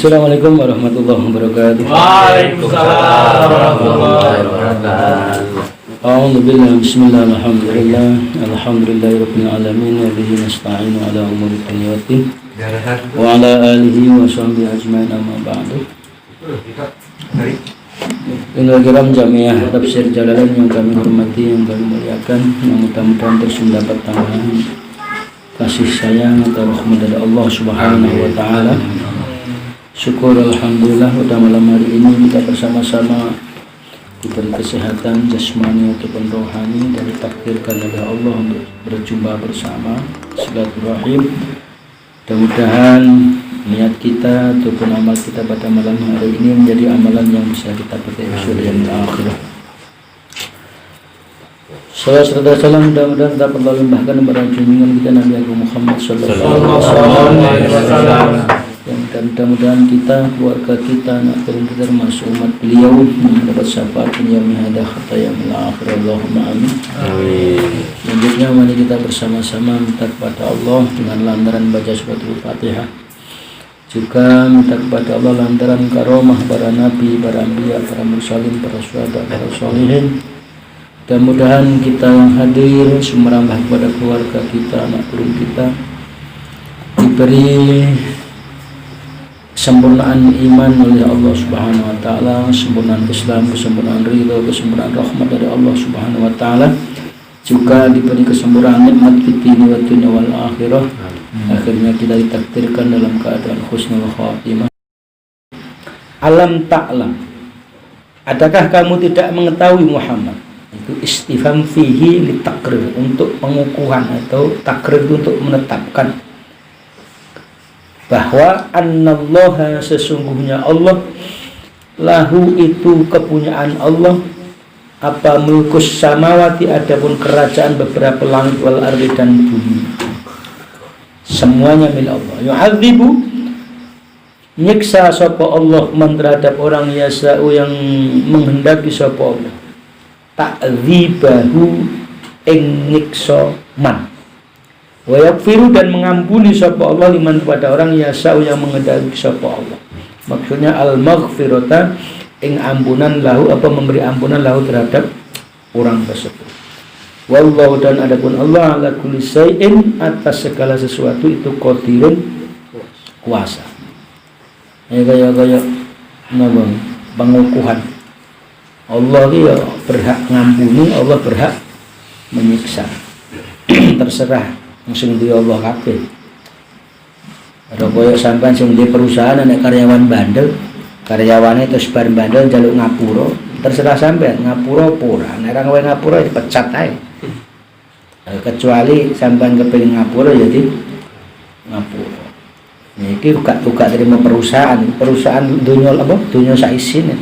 Assalamualaikum warahmatullahi wabarakatuh. Waalaikumsalam warahmatullahi wabarakatuh. A'udzubillahi bismillah alhamdulillah alhamdulillahirabbil alamin wa bihi nasta'inu ala umuri dunya waddin wa ala alihi wa sahbihi ajmain amma ba'du. Inul kiram jamiah tafsir Jalalain yang kami hormati, yang kami muliakan, yang mudah-mudahan terus mendapat tambahan kasih sayang atau rahmat dari Allah Subhanahu wa taala. Syukur alhamdulillah pada malam hari ini kita bersama-sama diberi kesehatan jasmani ataupun rohani dan ditakdirkan oleh Allah untuk berjumpa bersama silaturahim. Mudah-mudahan niat kita ataupun amal kita pada malam hari ini menjadi amalan yang bisa kita pakai surga yang akhirah. Salam salam mudah-mudahan dapat Allah limpahkan kepada junjungan kita Nabi Agung Muhammad sallallahu alaihi wasallam. Dan mudah-mudahan kita, keluarga kita, anak turun kita termasuk umat beliau mendapat syafaat dunia hada hatta yaumil akhir. Allahumma amin. Amin. Selanjutnya mari kita bersama-sama minta kepada Allah dengan lantaran baca suratul Fatihah. Juga minta kepada Allah lantaran karomah para nabi, para anbiya, para mursalin, para syuhada, para sholihin. Mudah-mudahan kita yang hadir merambah kepada keluarga kita, anak turun kita diberi kesempurnaan iman oleh Allah Subhanahu wa taala, kesempurnaan Islam, kesempurnaan ridho, kesempurnaan rahmat dari Allah Subhanahu wa taala. Juga diberi kesempurnaan nikmat fid dunya wa dunya wal akhirah. Akhirnya kita ditakdirkan dalam keadaan husnul khatimah. Alam ta'lam, adakah kamu tidak mengetahui Muhammad? Itu istifham fihi litakrir, untuk pengukuhan atau takrir untuk menetapkan bahwa annallaha sesungguhnya Allah lahu itu kepunyaan Allah apa mulkus samawati adapun kerajaan beberapa langit wal ardi dan bumi semuanya milik Allah. Yu'adzibu nyiksa sapa Allah man terhadap orang yasa'u yang menghendaki sapa Allah ta'dzibahu ing nyiksa man wa yaghfiru dan mengampuni sapa Allah liman pada orang yasa'u yang menghendaki sapa Allah. Maksudnya al-maghfirata ing ampunan lahu apa memberi ampunan lahu terhadap orang tersebut. Wallahu dan adapun Allah ala kulli syai'in atas segala sesuatu itu qadirun kuasa. Kaya napa pengukuhan. Allah ya berhak ngampuni, Allah berhak menyiksa. Terserah sing di Allah kabeh. Ada koyo sampean sing di perusahaan nek karyawan bandel, karyawane terus bar bandel njaluk ngapura, terserah sampean ngapura apa ora. Nek ora kowe ngapura dipecat ae. Kecuali sampean kepengin ngapura jadi ngapura. Niki buka terima perusahaan dunia apa? Dunia saisine.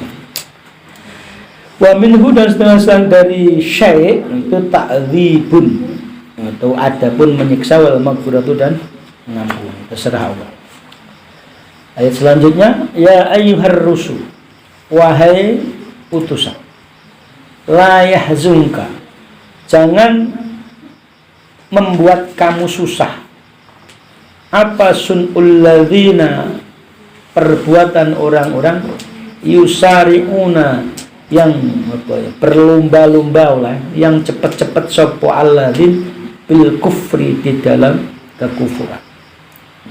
Wa minhu dan setengah dari syai' itu ta'dzibun atau adapun menyiksa wal maghfiratu dan mengampuni, terserah Allah. Ayat selanjutnya, ya ayyuhar rusul, wahai utusan, la yahzunka, jangan membuat kamu susah apa sun'ul ladzina, perbuatan orang-orang yusari'una yang berlomba-lomba lah, yang cepat-cepat sapa alladzin bil kufri di dalam kekufuran.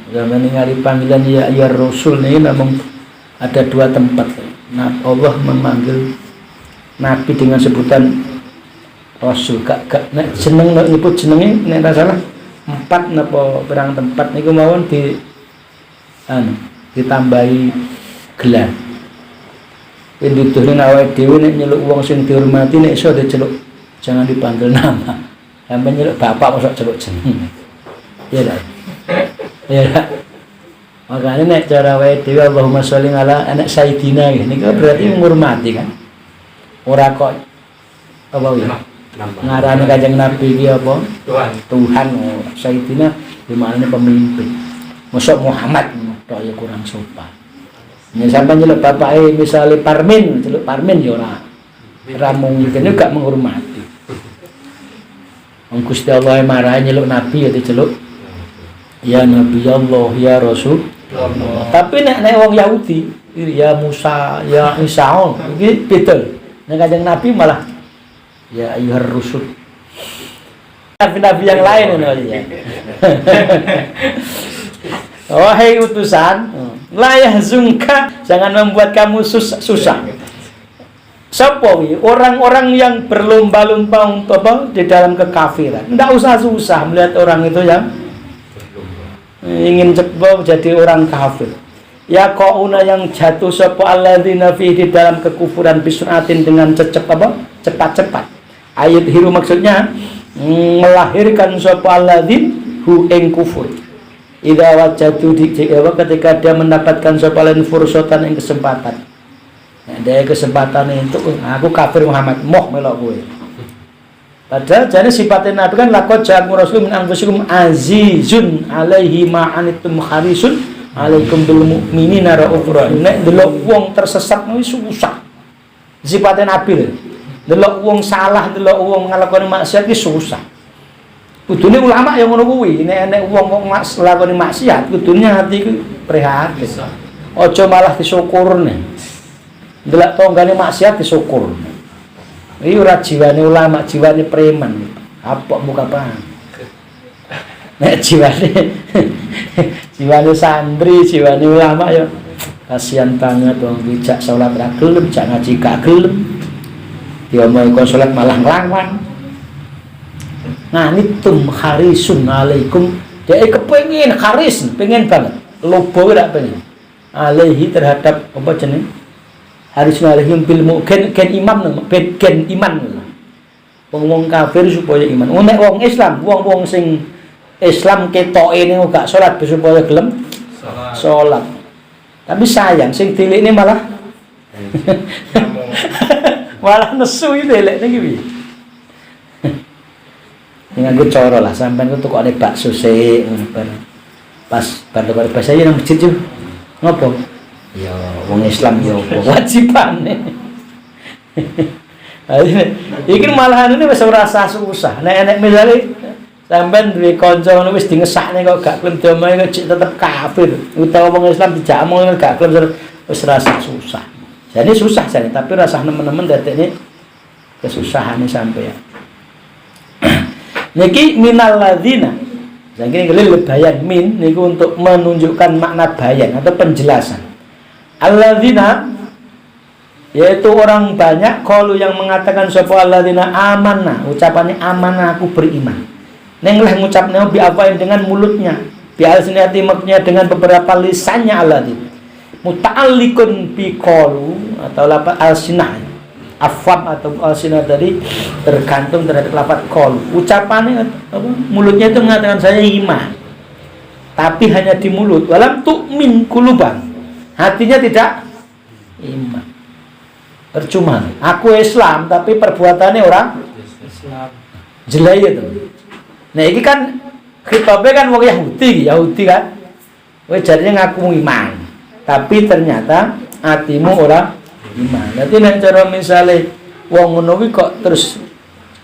Zaman ningali panggilan ya Rasul ini namun ada dua tempat. Nah, Allah memanggil Nabi dengan sebutan Rasul. Gak nek jeneng nek nyebut jenenge nek ora salah 4 napa berang tempat niku mawon ditambahi gelar. Indituhne awake dhewe nek nyeluk wong sing dihormati nek iso diceluk jangan dipanggil nama. Sampai nyeluk bapak masuk celuk jeneng. Ya dah. Ya dah. Makanya nek cara wae dhewe Allahumma sholli ala anak sayyidina niku berarti menghormati kan. Ora kok apa ya? Ngarani Kanjeng Nabi iki apa? Tuhan. Sayyidina di maknane pemimpin. Mosok Muhammad tok ya kurang sopan. Nek sampai nyeluk bapake misale Parmin, celuk Parmin ya ora. Ora mungkin gak menghormati. Gusti Allah marahi nyeluk Nabi ya diceluk ya Nabi Allah ya Rasul Tapi nek wong Yahudi, ya Musa, ya Isa, iki beda. Nek Kanjeng Nabi malah ya ayyuhar rusul. Nabi-nabi yang lain ngono ya. Wahai utusan, la yahzunka, jangan membuat kamu susah. Siapa orang-orang yang berlomba-lomba untuk apa? Di dalam kekafiran. Tidak usah susah melihat orang itu yang ingin cepat jadi orang kafir. Ya qauna yang jatuh sapa alladzina fi di dalam kekufuran bisunatin dengan cepat-cepat. Ayat hiru maksudnya melahirkan sapa alladzin hu ing kufur. Idza wajadu ketika dia mendapatkan sapa lan fursatan ing kesempatan. Ada kesempatan itu aku kafir Muhammad moh melok kowe. Padahal jadi sifatnya Nabi kan laqad ja'akum rasulun min anfusikum azizun alaihi ma anittum harisun alaikum bil mu'minina raufur rahim. Nek delok wong tersesat wis susah. Sifatnya Nabi lho. Delok wong salah, delok wong nglakoni maksiat iki susah. Kudune ulama yang ngono kuwi, nek wong nglakoni maksiat kudune hati iku prihatin. Aja malah disyukurne. Delok tonggane maksiat disyukur. Iki ora jiwane ulama, jiwane preman. Apok muka paham. Nek jiwane santri, jiwane ulama ya kasihan banget wong bijak salat ra gelem, jak ngaji gak gelem. Diomong kon salat malah nglawan. Nganitum harisun alaikum. Dia kepengin haris, pengen banget. Lobo ora pengen. Alaihi terhadap apa jeneng? Harisun alaihim bil mu'ken iman. Wong kafir supaya iman. Nek wong Islam, wong sing Islam ketoke niku gak salat supaya gelem salat. Tapi sayang sing dilikne malah malah nesu iki lek niki piye. Nganggo cara lah sampean ku tukokne bakso sik pas bar bahasa ya nang masjid yo. Ngopo? Ya wong Islam ya wajibane. Iki malahan ini wis ora susah. Nek misale sampean duwe kanca ngono wis dingesakne kok gak gelem diomongi kok tetep kafir. Utawa wong Islam dijak omong gak gelem wis rasa susah. Jadi susah jane tapi rasah nemen-nemen dadekne kesusahane sampean. Niki minal ladzina. Saiki ngelil bayan min niku untuk menunjukkan makna bayan atau penjelasan. Alladzina yaitu orang banyak kalau yang mengatakan sapa alladzina amanna, ucapannya amanah aku beriman. Neng lah ngucapnya bi apain dengan mulutnya, bi alsinati maksudnya dengan beberapa lisannya alladzina. Muta'alliqun bi qalu atau lafaz alsinah. Afam atau alsinah tadi tergantung terhadap lafaz qalu. Ucapannya apa? Mulutnya itu mengatakan saya iman. Tapi hanya di mulut. Walam tu'min quluban. Hatinya tidak iman. Percuma. Aku Islam tapi perbuatannya orang Islam. Jelek itu. Nah ini kan khitabnya kan wong Yahudi kan. Kowe jadinya ngaku iman, tapi ternyata hatimu orang iman. Nanti nek cara misale wong ngono kuwi kok terus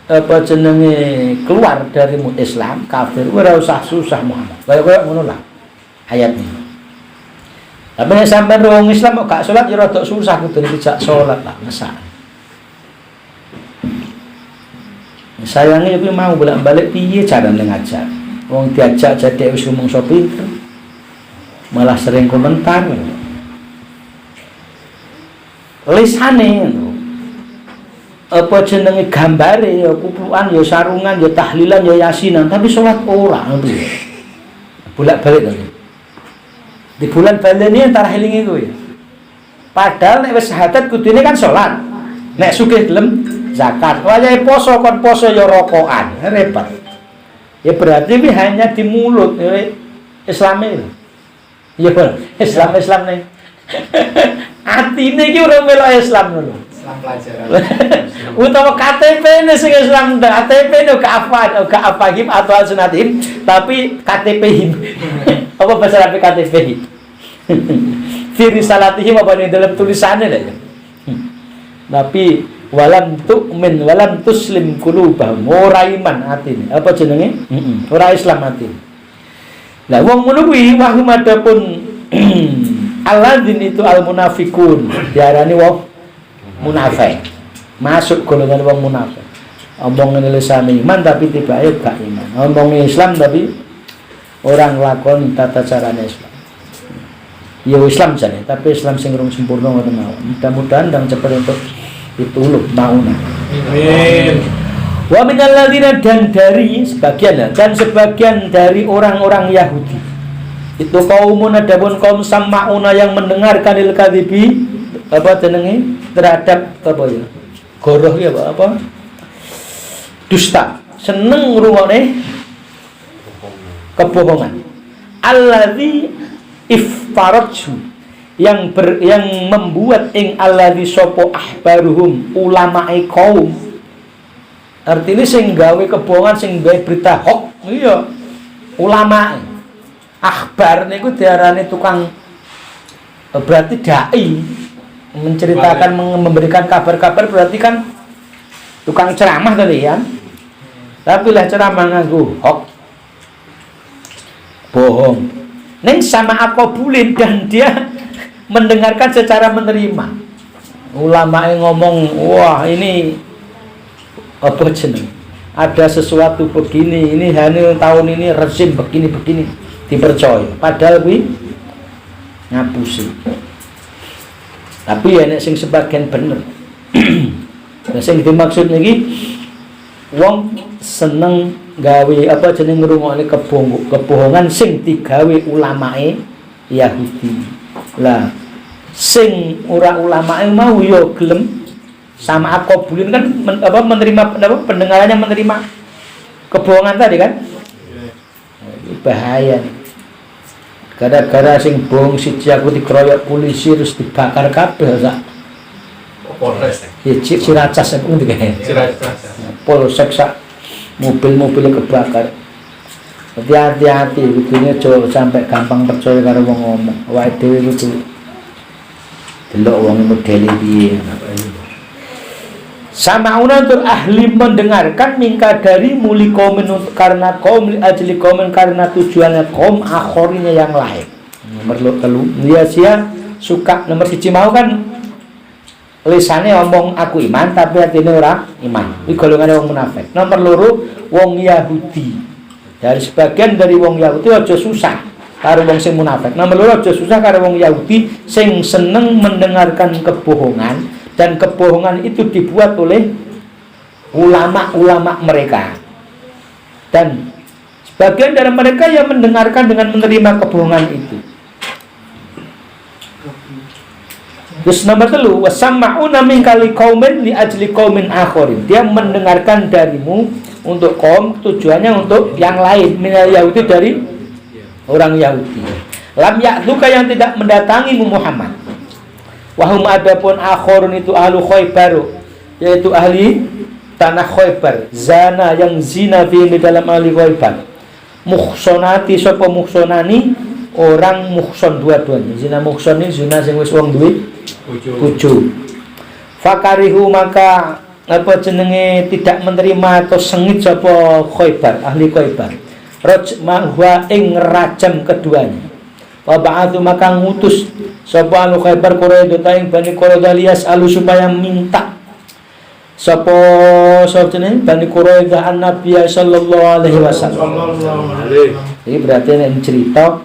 apa jenenge keluar dari Islam, kafir, ora usah susah Muhammad. Kaya ngono lah ayatnya. Tapi nek sampean wong Islam kok gak salat ya rada susah kudu dijak salat lah ngesak. Sayangnya kuwi mau bolak-balik piye carane ngajar. Wong diajak jadi wis ngomong pinter. Malah sering komentar. Lisane apa jenenge gambare ya kuplukan ya sarungan ya tahlilan ya yasinan tapi salat ora ngono ya. Bolak-balik to. Di bulan baleni antara helinge kuwi. Padahal nek wis syahadat kudune kan salat. Nek sugih gelem zakat. Wayahe poso kon poso ya rokokan. Repot. Ya berarti ini hanya di mulut Islame. Ya bener. Islam ning. Atine iki ora melok Islam ngono. Islam pelajaran. Utawa KTP ne sing Islam, KTP ne gak apa him atau sunatim, tapi KTP him. Apa bahasa Arab KTP? Fi risalatihim apa di dalam tulisannya lah ya. Tapi walam tu'min walam tuslim qulubahum, ora iman atine. Apa jenenge? Ora Islam atine. Lah wong ngono kuwi wahum adapun Alladzin itu al munafikun, diarani wong munafik. Masuk golongan wong munafik. Omong lisan iman tapi tibake gak iman. Omong Islam tapi orang lakon tata carane Islam. Ya Islam jane, tapi Islam sing rung sempurna ngoten mawon. Mudah-mudahan ndang cepet untuk pitulung mauna. Amin. Wa minal ladzina dan sebagian dari orang-orang Yahudi. Itu kaumun adapun kaum sama'una yang mendengarkan il kadzibi apa jenenge terhadap apa ya? Goroh ya apa? Dusta. Seneng ngrungokne kebohongan. Allazi iftaraju yang membuat ing alladzi sapa ahbaruhum ulamae kaum. Artinya sing gawe kebohongan, sing gawe berita hoax iya ulama. Akhbar niku diarani tukang, berarti dai, menceritakan memberikan kabar-kabar, berarti kan tukang ceramah tadi ya. Tapi lah ceramah nganggo hoax, bohong. Neng sama akobulin dan dia mendengarkan secara menerima. Ulama yang ngomong, wah ini apa jeneng? Ada sesuatu begini, ini hanya tahun ini rezim begini dipercaya. Padahal kuwi ngapusi. Tapi ya nek sing sebagian bener. Nah sing dimaksud lagi wong seneng gawe apa jeneng ngrungokne kebohongan sing digawe ulamae Yahudi. Lah sing ora ulamae mau ya gelem sama akobulin kan menerima pendengarannya menerima kebohongan tadi kan. Bahaya. Gara-gara sing bohong siji aku dikeroyok polisi terus dibakar kabeh sak. Polres. Ya Ciracas aku ndek. Ciracas. Polsek sak mobil-mobilnya kebakar. Hati-hati kudune aja sampai gampang percaya karo wong ngomong. Awake dhewe kudu delok wong modele piye. Sama'una untuk ahli mendengarkan mingka dari muli kaum karena kaum ajli kaum karena tujuannya kaum akhorinya yang lain. Nomor 3 dia suka nomor 1 mau kan lisannya ngomong aku iman tapi hatinya ora iman. Iki golongane wong munafik. Nomor 2 wong Yahudi. Dari sebagian dari wong Yahudi aja susah karo wong sing munafik. Nomor 2 aja susah karo wong Yahudi sing seneng mendengarkan kebohongan. Dan kebohongan itu dibuat oleh ulama-ulama mereka. Dan sebagian dari mereka yang mendengarkan dengan menerima kebohongan itu. Terus nomor 3, wasama'una minka liqaumin li ajli qaumin akharin. Dia mendengarkan darimu untuk kaum, tujuannya untuk yang lain. Minal Yahudi dari orang Yahudi. Lam ya'tuka yang tidak mendatangi Muhammad. Wahum adapun akhorun itu ahlu Khaybar, yaitu ahli tanah Khaybar. Zana yang zina di dalam ahli Khaybar. Muhsonati sapa muhsonani orang muhson dua-duanya. Zina muhson ini zina sing wis wong duwe bojo. Fakarihu maka apa jenenge tidak menerima atau sengit sapa Khaybar, ahli Khaybar. Rajma ing rajam keduanya. Wa ba'atu maka ngutus sapa ahli Khaybar Quraidah ing Bani Quraidah lias alu supaya minta sapa jenenge Bani Quraidah an-Nabi sallallahu alaihi wasallam. Iki berarti nek cerita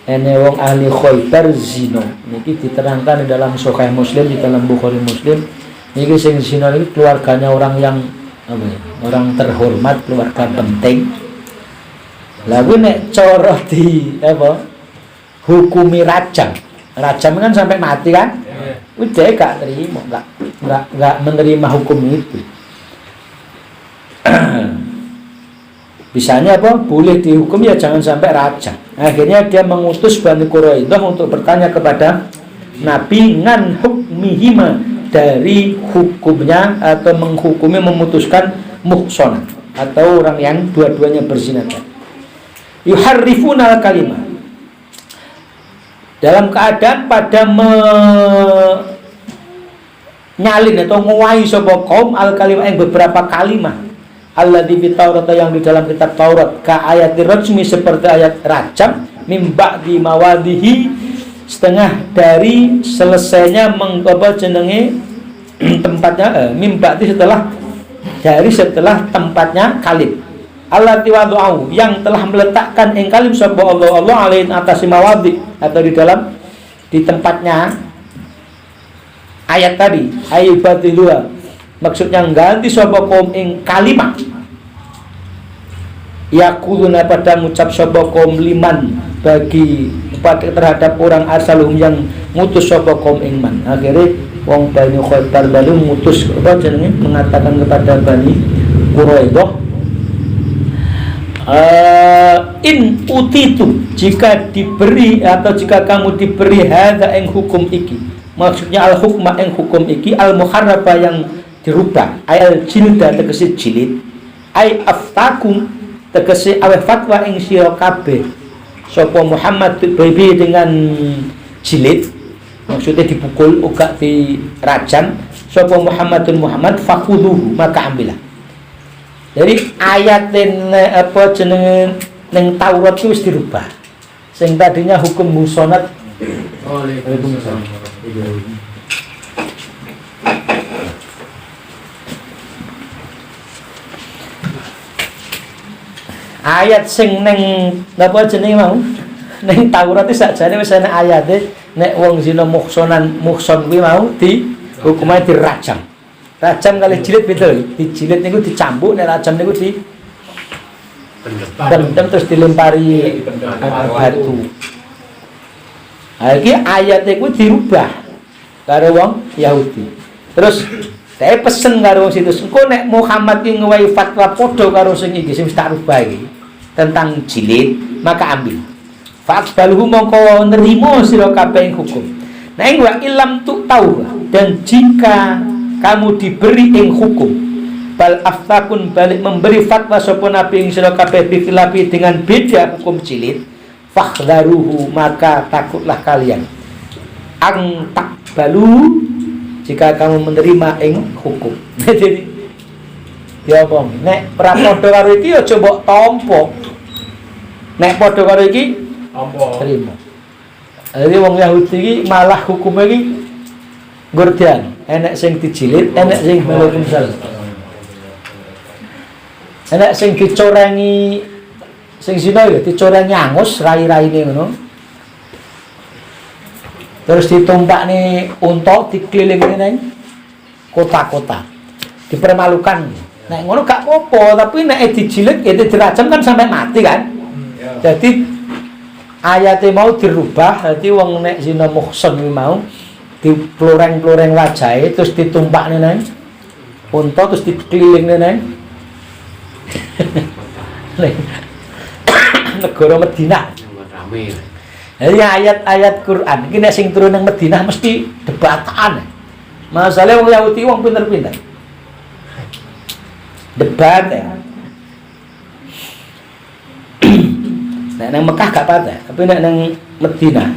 ene wong ahli Khaybar zina niki diterangkan di dalam Sahih Muslim, di dalam Bukhari Muslim. Niki sing zina iki keluarganya orang yang apa ya? Orang terhormat, keluarga penting. Lalu nek cara di apa hukumi rajam kan sampai mati kan, udah gak terima, nggak menerima hukum itu. Bisanya apa? Boleh dihukum ya jangan sampai rajam. Akhirnya dia mengutus Bani Quraidah untuk bertanya kepada Nabi ngan hukmihima dari hukumnya atau menghukumi memutuskan muhsanah atau orang yang dua-duanya berzina. Yuharrifuna al-kalimah dalam keadaan pada menyalin atau nguwai sapa kaum al-kalimah yang beberapa kalimat alladzi fi Taurat yang di dalam kitab Taurat ka ayat rajmi seperti ayat rajam mimba di mawadihi setengah dari selesainya mengapa jenenge tempatnya mimba setelah tempatnya kalim allati wadu'u yang telah meletakkan ing kalim sapa Allah alaihi atas mawadi atau di tempatnya ayat tadi aibadillah maksudnya ganti sapa kaum ing kalimat yaquluna pada ngucap sapa kaum liman bagi terhadap orang asalum yang mutus sapa kaum ing man. Akhirnya wong Bani Khaybar lalu mutus apa jenenge mengatakan kepada Bani Quraidah in utitu jika diberi atau jika kamu diberi hadza ing hukum iki, maksudnya al hukma ing hukum iki al muharraba yang dirubah al jilda tegese jilid ai aftakum tegese aweh fatwa ing sira kabeh sapa Muhammad bibi dengan jilid, maksudnya dipukul uga dirajam sapa Muhammadun Muhammad fakhuduhu maka ambillah. Jadi ayat apa jenenge ning Taurat itu wis dirubah. Sing tadinya hukum musonat. Waalaikumsalam. Ayat sing ning napa jenenge mau? Ning Taurat iki sakjane wis ana ayate nek wong zina muhson kuwi mau di hukumane dirajam. Rajam kali jilid beda. Dijilid niku dicambuk, nek rajam niku di pendem terus dilempari batu. Iki ayat iku dirubah karo wong Yahudi. Terus saya pesen karo wong situs, engko nek Muhammad iki ngewahi fatwa padha karo sing iki sing tak rubah iki tentang jilid, maka ambil. Fa'aqbaluhu mongko nerimo sira kabeh hukum. Nah ing wa ilam tu tahu dan jika kamu diberi ing hukum bal aftakun balik memberi fatwa sapa nabi ing sira kabeh bikilapi dengan beda hukum jilid fakhdaruhu maka takutlah kalian ang takbalu jika kamu menerima ing hukum. Jadi ya apa nek ora padha karo iki aja mbok tampa, nek padha karo iki tampa terima. Jadi wong Yahudi iki malah hukume iki gordian, enek sing dijilid, enek sing Waalaikumsalam. Enek sing dicorengi sing zina ya dicorengi angus rai-raine ngono. Terus ditumpakne unta dikelilingne nang kota-kota. Dipermalukan. Nek ngono gak apa-apa, tapi nek dijilid ya dirajam kan sampai mati kan. Jadi ayate mau dirubah, dadi wong nek zina muhson kuwi mau di ploreng-ploreng wajahe terus ditumpakne nang unta terus dikelilingne nang negara Madinah. Jadi ayat-ayat Quran iki nek sing turun nang Madinah mesti debatan. Masalah wong Yahudi wong pinter-pinter. Debat ya. Nek nang Mekah gak patah, tapi nek nang Madinah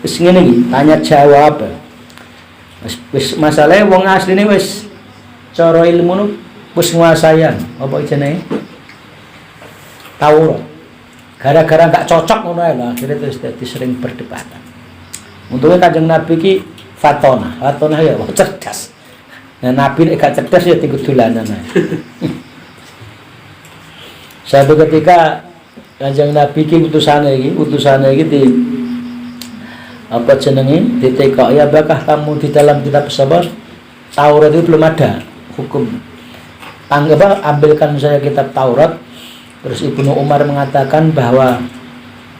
wis ngene iki, tanya jawab. Wis masalahe wong asline wis cara ilmu nu wis nguasai apa jenenge Taurat. Gara-gara gak cocok ngono ae lah, akhirnya terus dadi sering perdebatan. Untungnya Kanjeng Nabi ki fatona ya cerdas. Nah Nabi nek gak cerdas ya tinggal dolanan ae. Suatu ketika Kanjeng Nabi ki utusane iki di apa jenenge DTK ya bakah kamu di dalam kitab sabar Taurat itu belum ada hukum ambilkan saya kitab Taurat. Terus Ibnu Umar mengatakan bahwa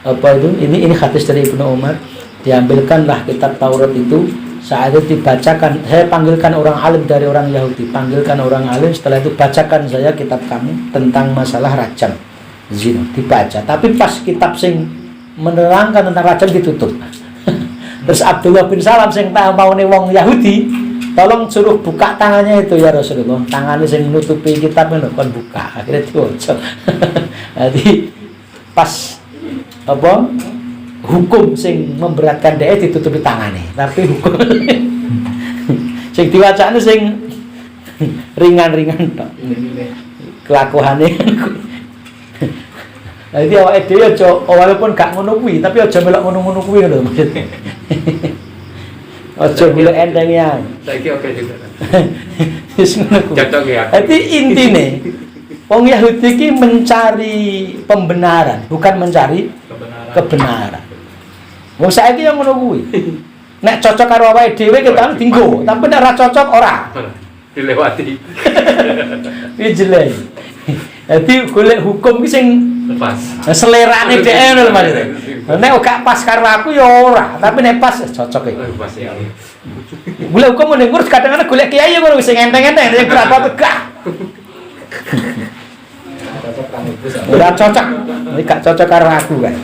apa itu ini hadis dari Ibnu Umar, diambilkanlah kitab Taurat itu saat itu dibacakan, saya panggilkan orang alim dari orang Yahudi, panggilkan orang alim, setelah itu bacakan saya kitab kamu tentang masalah rajam zina, dibaca, tapi pas kitab sing menerangkan tentang rajam ditutup. Terus Abdullah bin Salam sing mau nih wong Yahudi, tolong suruh buka tangannya itu ya Rasulullah, tangannya sing nutupi kitabnya kan buka, akhirnya diwaca. Jadi pas apa hukum sing memberatkan dia ditutupi tangannya, tapi hukum sing diwacane sing ringan-ringan tok. kelakuane. Jadi awake dhewe aja walaupun gak ngono kuwi, tapi aja melok ngono-ngono kuwi lho maksudnya. Aja golek entenge ae. Saiki oke juga. Wis ngono kuwi. Cocok ya. Jadi intine wong Yahudi iki mencari pembenaran, bukan mencari kebenaran. Wong saiki yang ngono kuwi. Nek cocok karo awake dhewe kita dinggo, tapi nek ora cocok ora. Dilewati. Iki jelek. Jadi golek hukum ki sing Lepas. selerane dhewe lho Mas. Nek gak pas karo aku ya ora, tapi nek pas cocok iki. Lepas ya. Golek hukum ngene ngurus kadang-kadang golek kiai ngono wis enteng-enteng sing berapa tegak. Ora cocok. Iki gak cocok karo aku kan.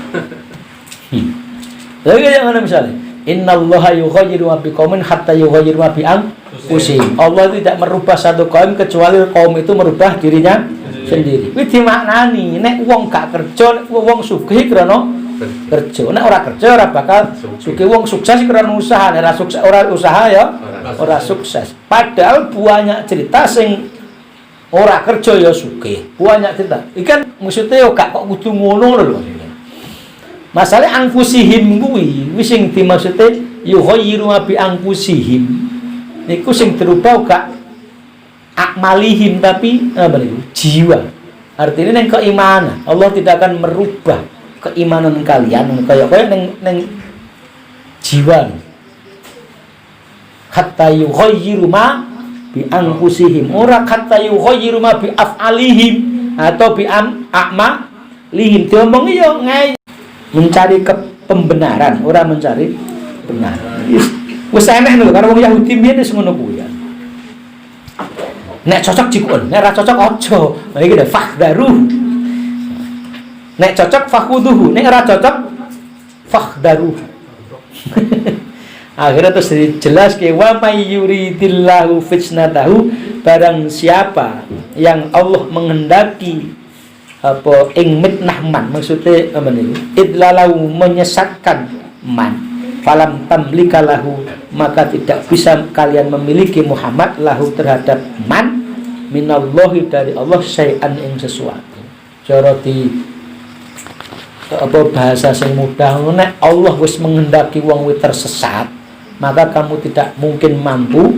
Lagi yang mana misalnya? Innallaha yughayyiru ma biqaumin hatta yughayyiru ma bi anfusihim. Allah tidak merubah satu kaum kecuali kaum itu merubah dirinya sendiri. Kuwi dimaknani nek wong gak kerja, wong sugih krana kerja. Nek ora kerja ora bakal sugih. Wong sukses krana usaha, nek ora sukses ora usaha ya ora sukses. Padahal banyak cerita sing ora kerja ya sugih. Banyak cerita. Iki kan maksudnya yo gak kok kudu ngono lho. Masalah angkusihim kuwi wis sing dimaksude yughayyiru ma bi angkusihim. Niku sing dirubah gak akmalihim tapi apa niku? Jiwa. Artinya neng keimanan. Allah tidak akan merubah keimanan kalian kaya neng jiwa. Hatta yughayyiru ma bi angkusihim. Ora hatta yughayyiru ma bi af'alihim atau bi a'malihim. Diomongi yo ngai mencari pembenaran, orang mencari kebenaran. Wis enek lho karo wong Yahudi biyen wis ngono kuwi ya. Nek cocok jikun, nek ora cocok aja. Nah iki lho fakhdaru. Nek cocok fakhuduhu, nek ora cocok fakhdaru. Akhirnya terus jelas ke wa may yuridillahu fitnatahu, barang siapa yang Allah menghendaki apa ing mitnah man, maksudnya apa nih? Idlalahu menyesatkan man, falam tamlika lahu, maka tidak bisa kalian memiliki Muhammad lahu terhadap man minallahi dari Allah syai'an ing sesuatu. Cara di apa bahasa sing mudah nek Allah wis menghendaki wong kuwi tersesat, maka kamu tidak mungkin mampu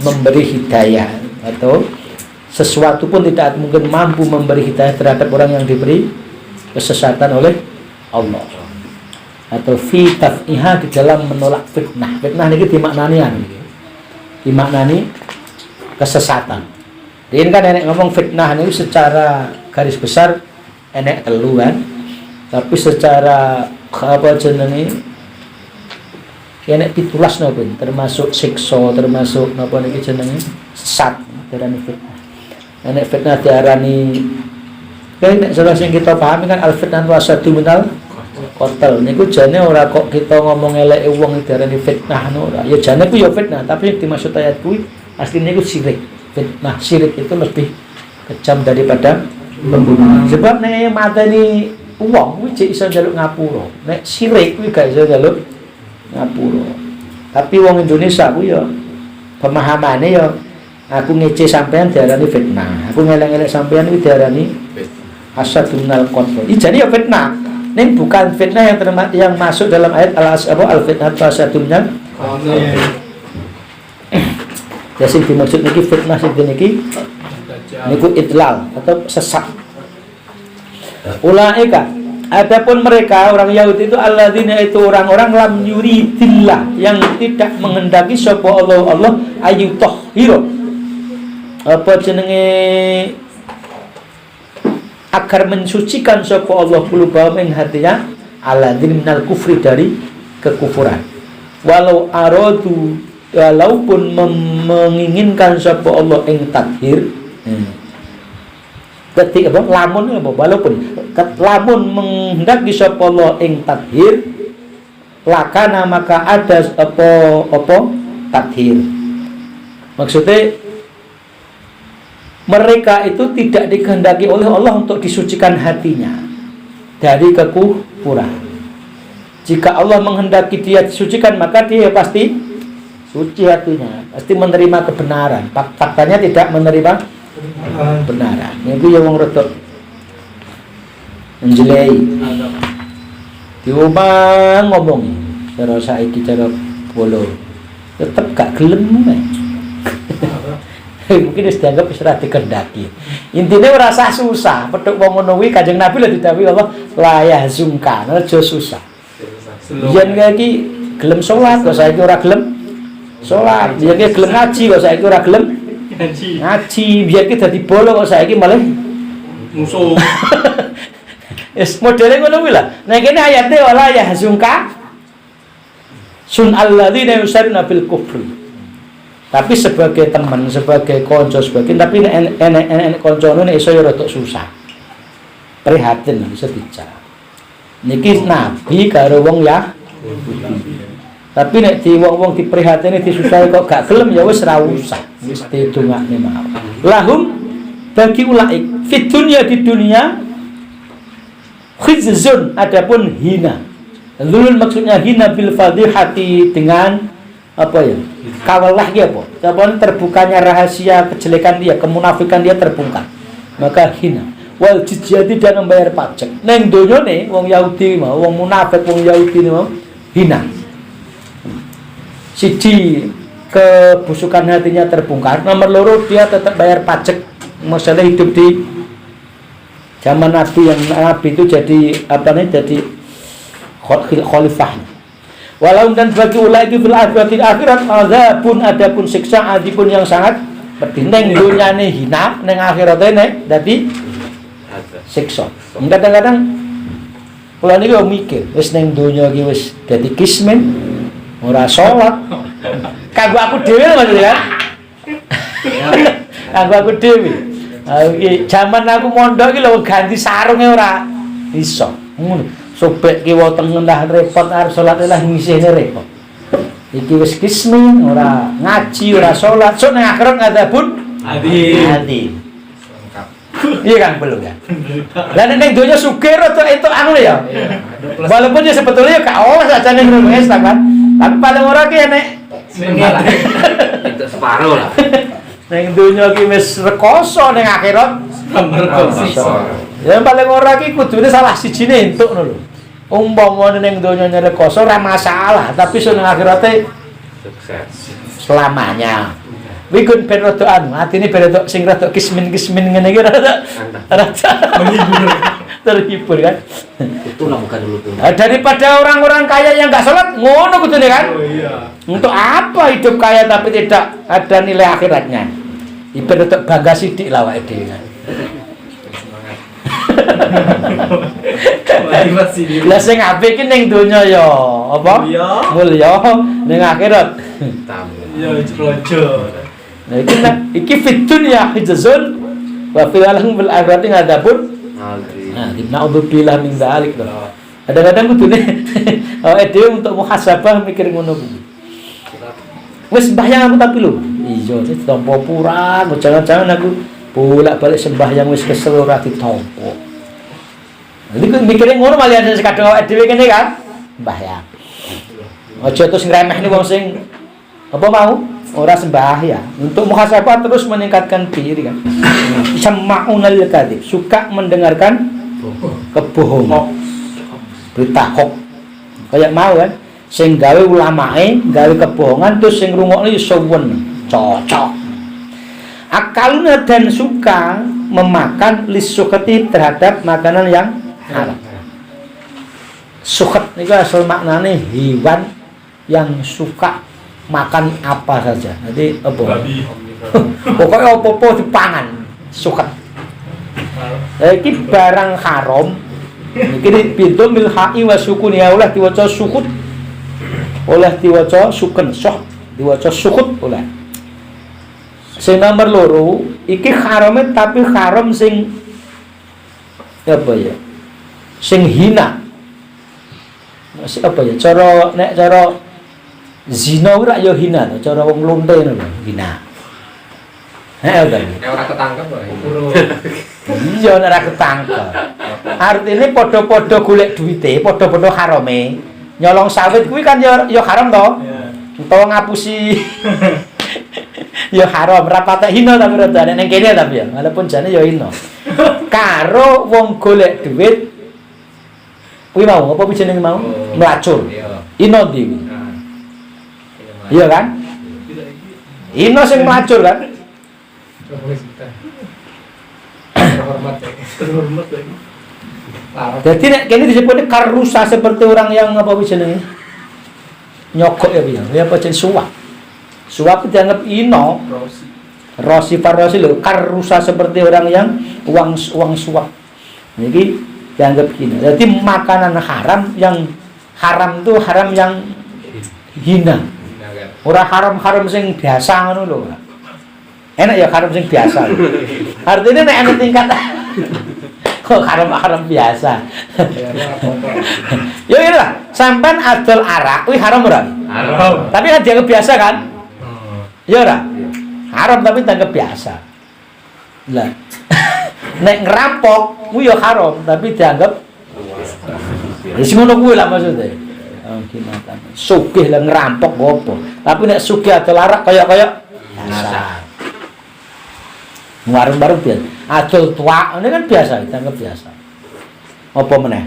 memberi hidayah, atau sesuatu pun tidak mungkin mampu memberi hidayah terhadap orang yang diberi kesesatan oleh Allah. Atau fi taf'iha, di dalam menolak fitnah. Fitnah ini dimaknani kesesatan. Ini kan enek ngomong fitnah ini secara garis besar enek telu kan. Tapi secara apa jenenge enek pitulas napa, termasuk siksa, termasuk napa niki jenenge sesat, darani fitnah. Nek fitnah diarani nek salah sing kita pahami kan al fitnah wa sadu minal qatl. Niku jane ora kok kita ngomong eleke wong diarani fitnah ora. Ya jane ku ya fitnah, tapi yang dimaksud ayat kuwi asline niku syirik. Fitnah syirik itu lebih kejam daripada pembunuhan. Sebab nek mateni wong kuwi jek iso njaluk ngapura. Nek syirik kuwi gak iso njaluk ngapura. Tapi wong Indonesia kuwi ya pemahamane ya aku ngece sampean diarani fitnah, aku ngeleng-eleng sampean itu diarani asadunal qatl. Jadi ya fitnah. Ini bukan fitnah yang masuk dalam ayat al-fitnah asadunal qatl. Ya sing dimaksud niki fitnah sing niki niku idlal atau sesat. Ulaika, adapun mereka orang Yahudi itu alladzina, itu orang-orang lam yuridillah, yang tidak menghendaki sapa Allah ayutahhira apa jenenge agar mensucikan sapa Allah qulubahum ing hatinya alladzina minal kufri, dari kekufuran. Walau aradu, walaupun menginginkan sapa Allah ing tathir. Ketika apa lamun apa walaupun lamun menghendaki sapa Allah ing tathir, lakana maka ada apa tathir. Maksudnya mereka itu tidak dikehendaki oleh Allah untuk disucikan hatinya dari kekufuran. Jika Allah menghendaki dia disucikan, maka dia pasti suci hatinya, pasti menerima kebenaran. Faktanya tidak menerima kebenaran. Niku ya wong rada njlei. Diomong ngomong cara saiki cara bolo tetep gak gelem nek. Mungkin wis dianggap wis ora dikendaki. Intine ora usah susah, pedhok wong ngono kuwi Kanjeng Nabi lho didhawuhi Allah la yahzunka, aja susah. Biyen iki gelem salat kok saiki ora gelem salat. Biyen iki gelem ngaji kok saiki ora gelem ngaji. Biyen iki dadi bolo kok saiki malah Musuh. Yes, modele ngono kuwi lah. Nek kene ayate wala yahzunka sun alladzina yusarruna bil kufri. Tapi sebagai teman, sebagai konco, sebagai tapi enek koncone nek iso ya rada susah. Prihatin bisa bicara. Niki nabi karo wong ya. Tapi nek di wong-wong diprihatine disusahi kok gak gelem ya wis ra usah. Wis didongakne mawon. Lahum bagi ulaik fit dunya di dunia khizyun adapun hina. Zulun maksudnya hina bil fadhihati dengan apa ya? Kawalah dia apa? Apapun terbukanya rahasia kejelekan dia, kemunafikan dia terbongkar. Maka hina. Wal jizyati dan membayar pajak. Neng donyone wong Yahudi mau, wong munafik wong Yahudi mau hina. Siji kebusukan hatinya terbongkar. Nomor loro dia tetap bayar pajak. Masalah hidup di zaman Nabi yang Nabi itu jadi apa nih? Jadi khalifah. Walau dan bagi ulaiki fil akhirat azabun adapun siksa adipun yang sangat pedih. Neng dunyane hina, neng akhirate nek dadi siksa. Kadang-kadang kula niki mikir, wis neng donya iki wis dadi kismin, ora salat. Kanggo aku dhewe maksudnya. Kanggo aku dhewe. Iki jaman aku mondok iki lho ganti sarunge ora iso. Ngono. Sobek kiwa tengah repot arep salat lah ngisihne repot. Iki wis kismin, ora ngaji, ora salat, sok nang akhirat ngadabun adi. Iya kan belum ya. Lah nek donya sugih rada entuk anu ya. Walaupun ya sebetulnya gak oleh sajane ngono wis kan. Tapi paling ora ki nek Itu separuh lah. ning donya ki wis rekoso ning akhirat Rekoso. ya paling ora ki kudune salah sijine entuk ngono lho. Umpamane ning donya rekoso ora masalah, tapi ning akhirate Sukses. selamanya. Kuwi kun ben rada anu, atine ben rada sing rada kismin-kismin ngene iki rada menghibur. Terhibur kan. Itu lah bukan dulu tuh. Nah, daripada orang-orang kaya yang enggak salat, ngono kudune kan? Oh iya. Untuk apa hidup kaya tapi tidak ada nilai akhiratnya? Ibarat untuk bangga sithik lah awake dhewe kan. Lah sing apik iki ning donya ya apa? Mulya ning akhirat. Iya, celojo. Nah iki fit dunya hijzun wa fil bil akhirati ngadapun. Nah, na'udzubillah min dzalik to. Kadang-kadang kudune awake dhewe untuk muhasabah mikir ngono kuwi. Wis sembahyang aku tapi lho. Iya, wis tampa pura, jangan-jangan aku bolak-balik sembahyang wis kesel ora ditampa. Jadi mikirnya ngono malah ada kadang awake dhewe kene kan, sembahyang. Aja terus ngremehne wong sing apa mau ora sembahyang. Untuk muhasabah terus meningkatkan diri kan. Sama'unal kadhib, suka mendengarkan kebohongan. Berita hoax. Kayak mau kan, sing gawe ulamae gawe kebohongan terus sing ngrungokne iso cocok. Akaluna dan suka memakan lisukati terhadap makanan yang haram. Sukat itu asal maknanya hewan yang suka makan apa saja. Jadi apa? Pokoknya apa-apa dipangan. Sukat. Iki barang haram. Iki pintu milhai wa sukun ya oleh diwaca sukut. Oleh diwaca suken soh, diwaca sukut oleh. Sing nomor loro, iki harame tapi haram sing apa ya? Sing hina. Masih apa ya? Cara zina ora ya hina to, cara wong lonte ngono hina. Heeh ta. Nek ora ketangkep wae. Iya nek ora ketangkep. Artine padha-padha golek duwite, padha-padha harame. Nyolong sawit kuwi kan ya haram to. Utawa ngapusi Ya haram, ra patek hina tapi rada nek ning kene tapi ya, walaupun jane ya hina. Karo wong golek duit kuwi mau apa jenenge mau? Melacur. Hina ndi kuwi? Iya kan? Hina sing melacur kan? Terhormat ya. Jadi nek kene disebutnya karusa seperti orang yang apa wis jenenge? Nyogok ya piye? Ya apa jeneng suap. Suap itu dianggap ino. Rosi farrosi lho, karusa seperti orang yang uang suap. Jadi dianggap gini. Jadi makanan haram yang haram itu haram yang hina. Ora haram-haram sing biasa ngono lho. Enak ya haram sing biasa. Artinya nek ana tingkat kok haram-haram biasa. Ya ini lah, sampean adol arak kuwi haram ora? Haram. Tapi kan dianggap biasa kan? Ya ora? Haram tapi dianggap biasa. Lah. Nek ngerampok kuwi ya haram tapi dianggap wis ngono kuwi lah maksudnya. Gimana? Sugih lah ngerampok opo. Tapi nek sugih adol arak kaya biasa. Warung-warung biasa. Adol tuak ini kan biasa, dianggap biasa. Apa meneh?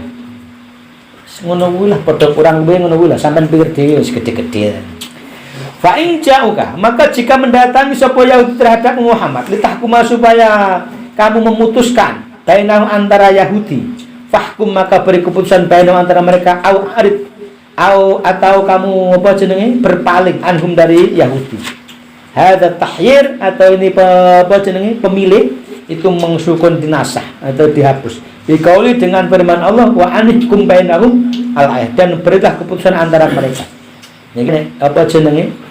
Ngono kuwi lah padha kurang luwih ngono kuwi lah sampean pikir dhewe wis gede-gede. Fa in ja'uka, maka jika mendatangi sapa Yahudi terhadap Muhammad, litahkuma supaya kamu memutuskan bainahum antara Yahudi, fahkum maka beri keputusan bainahum antara mereka atau kamu apa jenenge berpaling anhum dari Yahudi. Hadza tahyir atau ini apa jenenge pemilih itu mengsukun dinasah atau dihapus. Dikauli dengan firman Allah wa anihkum bainahum al-ayat dan berilah keputusan antara mereka. Niki apa jenenge?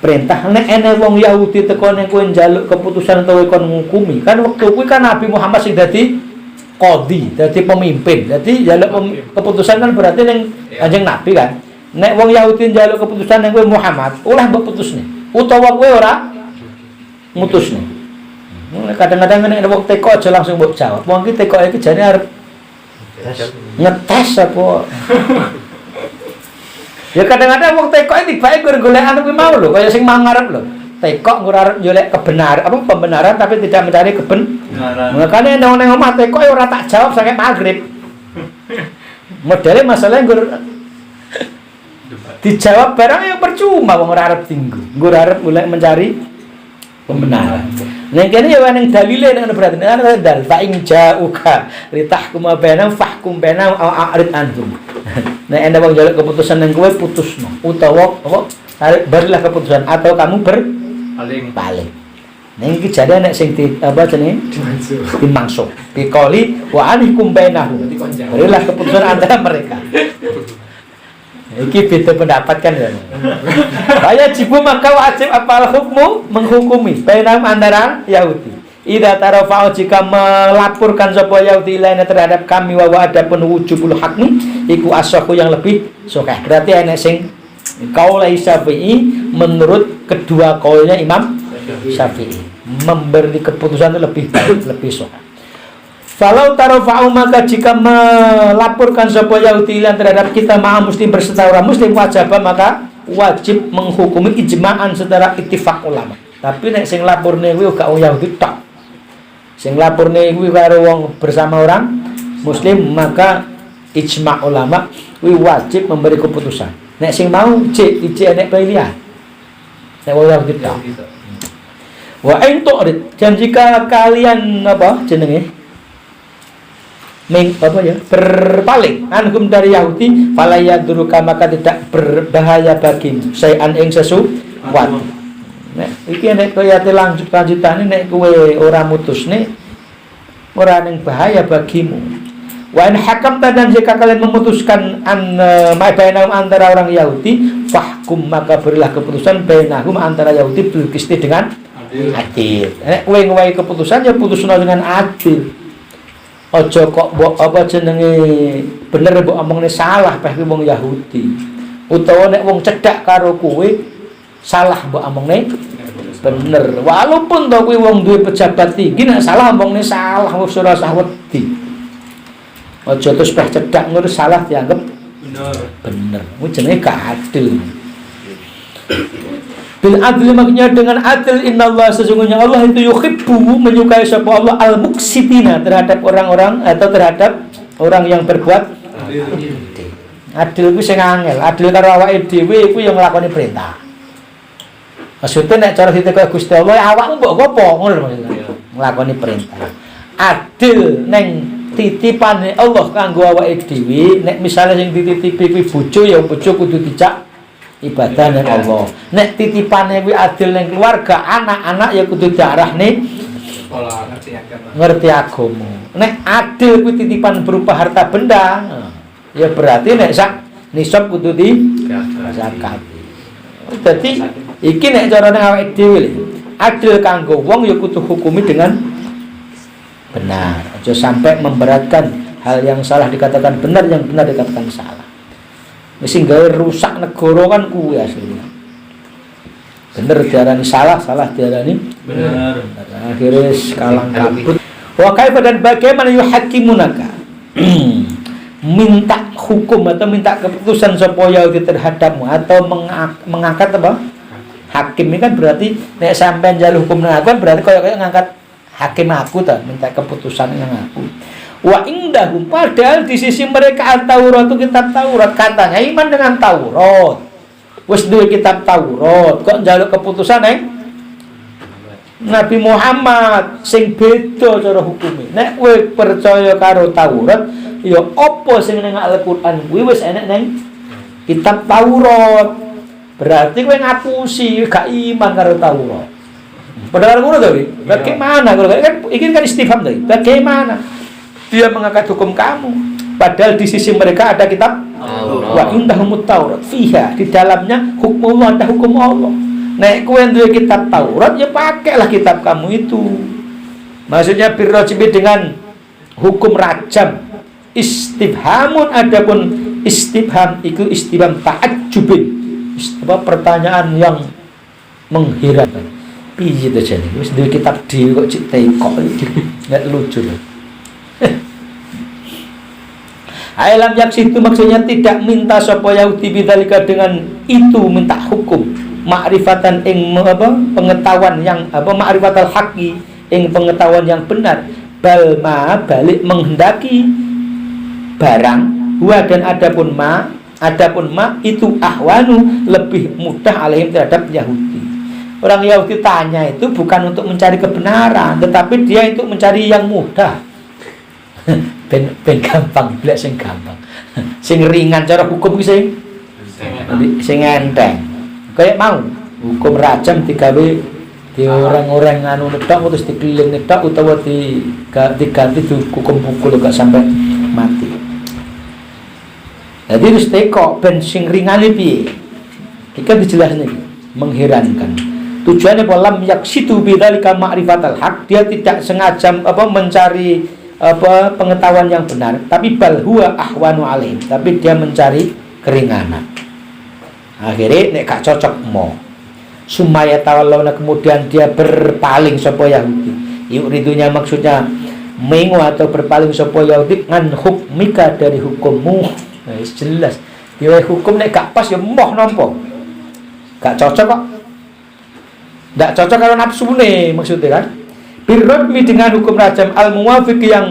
Perintah nek ene wong Yahudi teko ning kowe njaluk keputusan utawa kon ngukumi. Kan waktu kuwi kan Nabi Muhammad sing dadi qadhi, dadi pemimpin. Dadi njaluk keputusan kan berarti ning Kanjeng Nabi kan. Nek wong Yahudi njaluk keputusan ning kowe Muhammad, ulah mbok putusne. Utawa kowe ora mutusne. Kadang-kadang nek wong teko aja langsung mbok jawab. Wong iki teko iki jane arep ngetes apa. Ya kadang-kadang wong teko iki tibake golek-golekan kuwi mau lho, kaya sing mau ngarep lho. Teko ngarep nyolek kebenaran, pembenaran tapi tidak mencari kebenaran. Makane nang omah teko ora tak jawab sampai maghrib. Modele masalah nggur dijawab barang yang percuma wong ora arep tinggu. Nggur arep golek mencari pembenaran. Nek kene ya ning dalile nek berarti nek dal fa in ja'uka litahkum bainahum fahkum bainahum a'rid anhum. Nek anda wong njaluk keputusan nang kowe putusno utawa apa berilah keputusan atau kamu berpaling. Nek iki jane nek sing di apa jenenge dimangsu. Dikoli wa alikum bainahum. Berilah keputusan antara mereka. Iki beda pendapat kan ya. Saya jibu maka wajib apal hukmu menghukumi bainahum antara Yahudi. Idza tarafa'u jika melaporkan sapa Yahudi lainnya terhadap kami wa adapun wujubul hakmi iku asyahu yang lebih sokeh. Berarti ana sing qaul Syafi'i menurut kedua qaulnya Imam Syafi'i memberi keputusan itu lebih baik, lebih sokeh. Falau tarafa'u maka jika melaporkan sapa Yahudi lain terhadap kita ma'a muslim berserta orang muslim wajib maka wajib menghukumi ijma'an secara ittifaq ulama. Tapi nek sing laporne kuwi gak wong Yahudi tok. Sing laporne kuwi karo wong bersama orang muslim maka ijma' ulama kuwi wajib memberi keputusan. Nek sing mau cek enek pilihan. Nek wong Yahudi tok. Wa in tu'rid dan jika kalian apa jenenge berpaling anhum dari Yahudi fala yaduruka maka tidak berbahaya bagimu sayan ing sesuatu. Nek iki nek kaya lanjut-lanjutane nek kowe ora mutusne ora ning bahaya bagimu. Wa in hakamta dan jika kalian memutuskan bainahum antara orang Yahudi fahkum maka berilah keputusan bainahum antara Yahudi bil qisti dengan adil. Nek kowe ngowahi keputusan ya putusno dengan adil. Aja kok mbok apa jenenge bener mbok omongne salah peh wong Yahudi. Utawa nek wong cedhak karo kowe salah mbok omongne bener. Walaupun to kuwi wong duwe pejabat tinggi nek salah omongne salah wis ora usah wedi. Aja terus peh cedhak ngono salah dianggap bener. Kuwi jenenge gak adil. Bil adli maksudnya dengan adil, innallaha sesungguhnya Allah itu yuhibbu menyukai sapa Allah al-muqsitina terhadap orang-orang atau terhadap orang yang berbuat adil ku sing angel. Adil karo awake dhewe iku yang nglakoni perintah. Maksudnya nek cara diteko Gusti Allah awakmu mbok apa ngono maksudnya. Nglakoni perintah. Adil neng titipane Allah kanggo awake dhewe, nek misale sing dititipi kuwi bojo ya bojo kudu dicak ibadah ning Allah. Nek titipane kuwi adil ning keluarga, anak-anak ya kudu diarahne Pola ngerti agama. ngerti agama. Nek adil kuwi titipan berupa harta benda, ya berarti nek sak nisab kudu di zakat. Dadi iki nek carane awake dhewe adil kanggo wong ya kudu hukumi dengan benar. Aja sampai memberatkan hal yang salah dikatakan benar, yang benar dikatakan salah. Mesti gawe rusak negara kan kuwi asline. Bener diarani salah, salah diarani Benar. akhirnya kalang kabut. Wa kaifa dan bagaimana yuhakimunaka minta hukum atau minta keputusan sapa Yahudi terhadapmu atau mengangkat apa? Hakim ini kan berarti nek sampean njaluk hukum nang aku kan berarti kaya ngangkat hakim aku ta, minta keputusan nang aku. Wa indahum padahal di sisi mereka Taurat itu kitab Taurat, katanya iman dengan Taurat. Wis duwe kitab Taurat, kok njaluk keputusan Nabi Muhammad sing beda cara hukume. Nek kowe percaya karo Taurat, ya apa sing ning Al-Qur'an kuwi wis enek ning kitab Taurat. Berarti kowe ngapusi gak iman karo Taurat. Padahal ngono to, bagaimana kalau kan ini kan istifham tadi. Bagaimana dia mengangkat hukum kamu? Padahal di sisi mereka ada kitab wa indahumut Taurat fiha, di dalamnya hukum Allah, ada hukum Allah. Nek kowe duwe kitab Taurat ya pakailah kitab kamu itu. Maksudnya birrojibi dengan hukum rajam. Istifhamun adapun istifham itu istifham ta'ajjubin. Apa pertanyaan yang mengherankan. Piye to jane? Wis duwe kitab dhewe kok cek tekok iki. Enggak lucu loh. Alam yaksitu maksudnya tidak minta sapa Yahudi bidzalika dengan itu minta hukum ma'rifatan ing pengetahuan yang ma'rifatal haqqi ing pengetahuan yang benar balma balik menghendaki barang huwa dan adapun ma itu ahwanu lebih mudah alaihim terhadap Yahudi. Orang Yahudi tanya itu bukan untuk mencari kebenaran, tetapi dia itu mencari yang mudah. ben gampang, blek sing gampang. Sing ringan cara hukum ki sing enteng. Kayak mau hukum rajam digawe di orang-orang anu netok terus dikeliling netok utawa diganti dihukum pukul gak sampai mati. Jadi wis teko ben sing ringane piye? Iki dijelasne mengherankan. Tujuannya polam yaksitu bidzalika ma'rifatal haq, dia tidak sengaja mencari pengetahuan yang benar, tapi bal huwa ahwanu alaihim, tapi dia mencari keringanan. Akhirnya nek gak cocok mo sumaya tawallawna, kemudian dia berpaling sapa Yahudi. Yuridunya maksudnya mengu atau berpaling sapa Yahudi ngan hukmika dari hukummu. Nah, jelas dia hukum nek gak pas ya moh nampa. Gak cocok kok. Nggak cocok kalau nafsune maksudnya kan. Birrahmi dengan hukum rajam al-muwafiq yang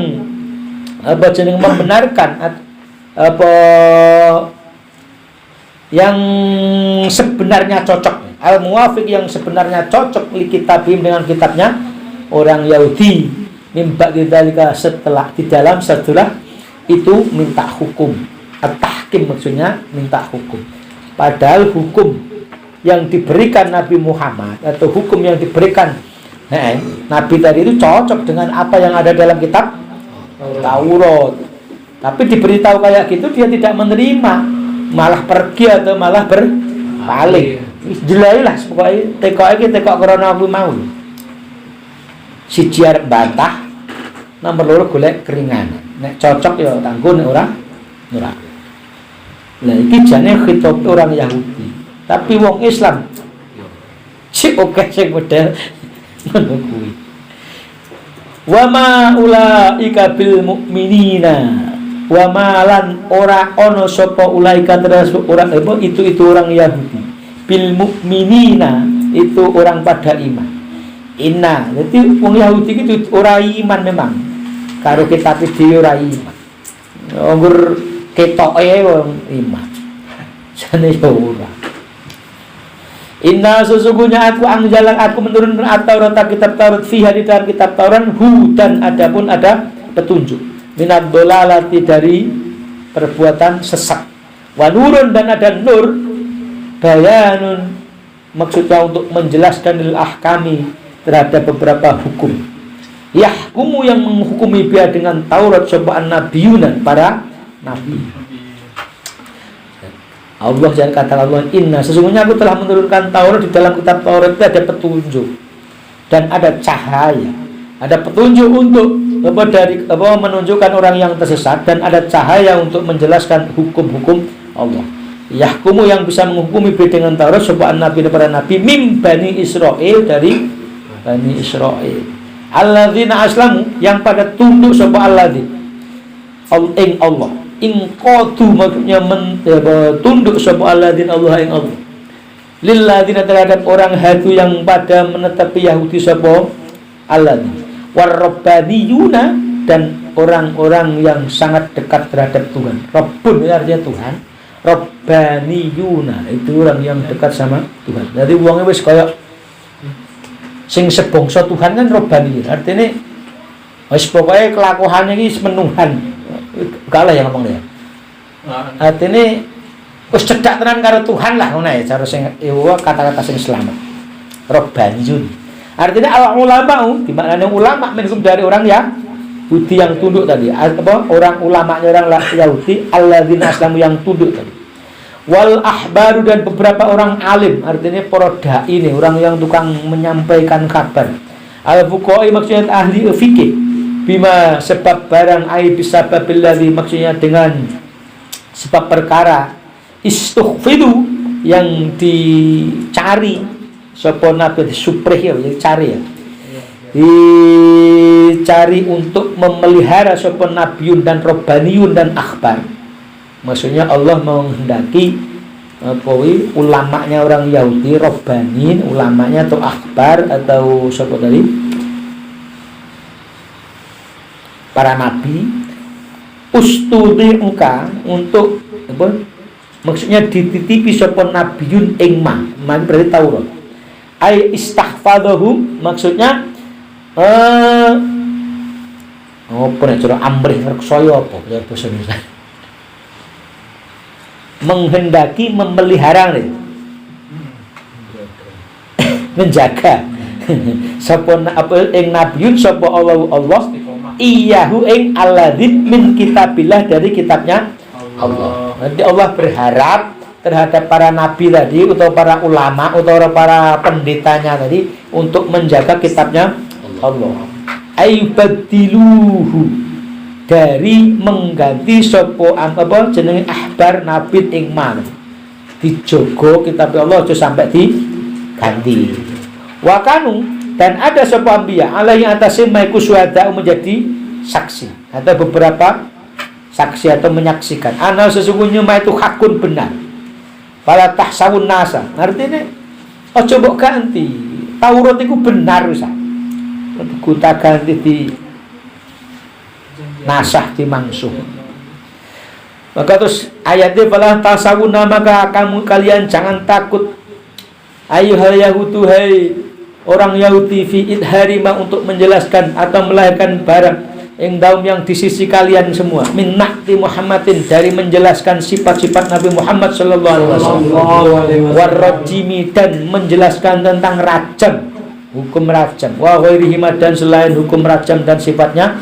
jeneng membenarkan yang sebenarnya cocok. Al-muwafiq yang sebenarnya cocok li kitabim dengan kitabnya orang Yahudi. Mimba dzalika setelah itu minta hukum. At-tahkim maksudnya minta hukum. Padahal hukum yang diberikan Nabi Muhammad atau hukum yang diberikan Nabi tadi itu cocok dengan apa yang ada dalam kitab Taurat. Tapi diberitahu kayak gitu dia tidak menerima, malah pergi atau malah berpaling. Jelailah pokoknya tekok karena aku mau. Siji arep bantah, nomor loro golek keringanan. Nek cocok ya tanggo, nek ora. Lah iki jane khitab orang Yahudi. Tapi wong Islam cek oke sing model ngono kuwi. Wa ma ulaika bil mukminina. Wa malan ora ana sapa ulaika termasuk orang itu orang Yahudi. Bil mukminina itu orang pada iman. Inna, jadi wong Yahudi itu ora iman memang. Karo kitab iki ora iman. Anggur ketoke wong iman. Jane yo ora. Inna sesungguhnya aku menurunkan At-Taurat kitab Taurat fiha di dalam kitab Taurat hudan adapun ada petunjuk minad dolalati dari perbuatan sesat wa nurun dan ada nur bayanun maksudnya untuk menjelaskan lil ahkami terhadap beberapa hukum yahkumu yang menghukumi biar dengan Taurat sobaan nabiyuna para nabi. Allah jangan kata Allah inna sesungguhnya aku telah menurunkan Taurat di dalam kitab Taurat itu ada petunjuk dan ada cahaya, ada petunjuk untuk menunjukkan orang yang tersesat dan ada cahaya untuk menjelaskan hukum-hukum Allah. Yahkumu yang bisa menghukumi dengan Taurat sebuah nabi para nabi mim bani Israel dari bani Israel. Alladzina aslamu yang pada tunduk sebuah alladzi Allah. Ingqatu maksudnya tunduk sebuah alladzin Allah yang Allah lilladzina terhadap orang hadu yang pada menetapi Yahudi sebuah alladzin warabbaniyuna dan orang-orang yang sangat dekat terhadap Tuhan. Rabbun artinya Tuhan, rabbaniyuna itu orang yang dekat sama Tuhan. Jadi wongnya wis kaya sing sebangsa Tuhan kan rabbani artinya wis pokoke kelakuannya iki menuhan. Kalah yang ngomong dia. Artinya wis cedak tenan karo Tuhan lah ngono ya cara sing kata-kata sing selamat. Rabbaniyun. Artinya al ulama dimaknani ulama minhum dari orang Yahudi yang tunduk tadi. Orang ulamanya orang Yahudi alladzina aslamu yang tunduk tadi. Wal ahbaru dan beberapa orang alim artinya para dai ini orang yang tukang menyampaikan kabar. Al fuqaha maksudnya ahli fikih. Bima sebab barang ai bisa babilladzi maksudnya dengan sebab perkara istughfidu yang dicari sapa nabi disuprih ya dicari ya dicari untuk memelihara sapa nabiun dan robbaniyun dan akhbar maksudnya Allah menghendaki ulamanya orang Yahudi robbanin ulamanya atau akhbar atau sapa tadi para nabi ustudi engka untuk apa? Maksudnya dititipi sapa nabiyun ing ma berarti Taurat ai istahfadhahum maksudnya apa nek cara amrih reksaya apa ya bahasa Indonesia menghendaki memelihara nih menjaga sapa apa ing nabiyun sapa Allah iyahu ing alladzin min kitabillah dari kitabnya Allah. Nanti Allah berharap terhadap para nabi tadi atau para ulama atau para pendetanya tadi untuk menjaga kitabnya Allah. Aibadiluhu dari mengganti sapa apa jenenge ahbar nabi ing man. Dijogo kitab Allah aja sampai diganti. Wa kanu dan ada sebuah anbiya alaihi atasnya maiku syuhada menjadi saksi atau beberapa saksi atau menyaksikan ana sesungguhnya ma itu hakun benar fala tahsawun nasa artinya aja mbok ganti Taurat itu benar usah kita ganti di nasah di mangsuh maka terus ayatnya fala tahsawun maka kamu kalian jangan takut ayyuhal yahudu hai orang Yahudi fi idharima untuk menjelaskan atau melahirkan barang yang di sisi kalian semua min na'ti Muhammadin dari menjelaskan sifat-sifat Nabi Muhammad sallallahu alaihi wasallam warrajimi dan menjelaskan tentang rajam hukum rajam wa ghairihi dan selain hukum rajam dan sifatnya